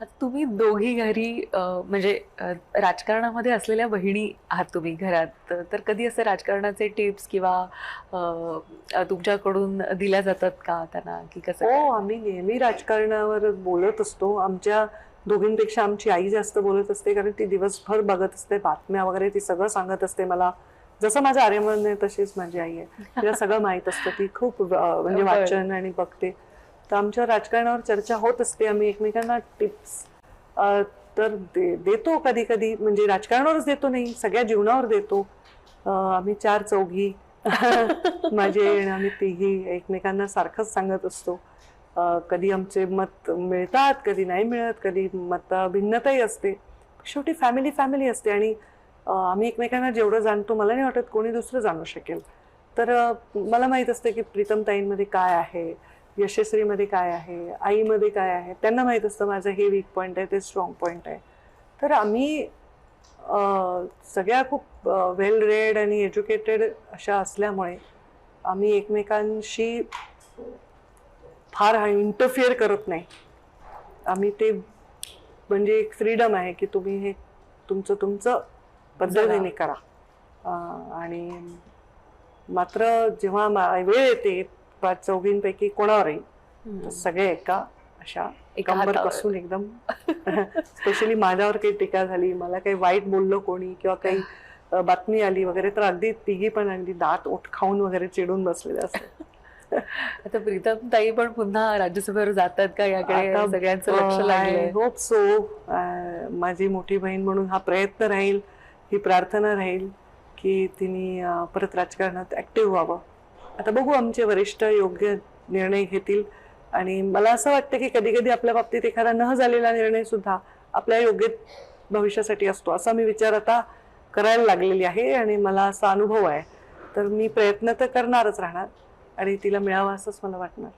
आता तुम्ही दोघी घरी म्हणजे राजकारणामध्ये असलेल्या बहिणी आहात तुम्ही घरात. तर कधी असे राजकारणाचे टिप्स किंवा अ, तुमच्याकडून दिल्या जातात का त्यांना, की कसं हो, काय? आम्ही नेहमी राजकारणावर बोलत असतो. आमच्या दोघींपेक्षा आमची आई जास्त बोलत असते, कारण ती दिवसभर बघत असते बातम्या वगैरे, ती सगळं सांगत असते मला. जसं माझं आर्यमन आहे तशीच माझी आई आहे. तिला सगळं माहीत असतं. ती खूप म्हणजे बरं. वाचन आणि बघते. तर आमच्या राजकारणावर चर्चा होत असते. आम्ही एकमेकांना टिप्स तर देतो कधी-कधी, म्हणजे राजकारणावरच देतो नाही, सगळ्या जीवनावर देतो. आम्ही 4 चौघी माझी आई आणि आम्ही तिघी एकमेकांना सारखंच सांगत असतो. कधी आमचे मत मिळतात, कधी नाही मिळत, कधी मतभिन्नताही असते. शेवटी फॅमिली फॅमिली असते आणि आम्ही एकमेकांना जेवढं जाणतो मला नाही वाटत कोणी दुसरं जाणू शकेल. तर मला माहीत असतं की प्रीतमताईंमध्ये काय आहे, यशस्वीमध्ये काय आहे, आईमध्ये काय आहे. त्यांना माहीत असतं माझं हे वीक पॉइंट आहे, ते स्ट्रॉंग पॉइंट आहे. तर आम्ही सगळ्या खूप वेल रेड आणि एज्युकेटेड अशा असल्यामुळे आम्ही एकमेकांशी फार इंटरफिअर करत नाही. आम्ही ते म्हणजे एक फ्रीडम आहे की तुम्ही हे तुमचं तुमचं जगा. पद्धतीने करा. आणि मात्र जेव्हा वेळ येते पाच चौघींपैकी कोणावरही, तर हं. सगळे एका अशा एका कंबर हातावर. कसून एकदम स्पेशली माझ्यावर काही टीका झाली, मला काही वाईट बोललं कोणी किंवा काही बातमी आली वगैरे, तर अगदी तिघी पण अगदी दात ओठ खाऊन वगैरे चिडून बसलेले असतात. आता प्रीतम ताई पण पुन्हा राज्यसभेवर जातात का आता याकडे सगळ्यांचं लक्ष आय लागलंय? Hope so. माझी मोठी बहीण म्हणून हा प्रयत्न राहील, ही प्रार्थना राहील की तिने परत राजकारणात ऍक्टिव्ह व्हावं. आता बघू आमचे वरिष्ठ योग्य निर्णय घेतील. आणि मला असं वाटतं की कधी कधी आपल्या बाबतीत एखादा न झालेला निर्णय सुद्धा आपल्या योग्य भविष्यासाठी असतो, असा मी विचार आता करायला लागलेली आहे आणि मला असा अनुभव आहे. तर मी प्रयत्न तर करणारच राहणार आणि तिला मिळावा असंच मला वाटणार.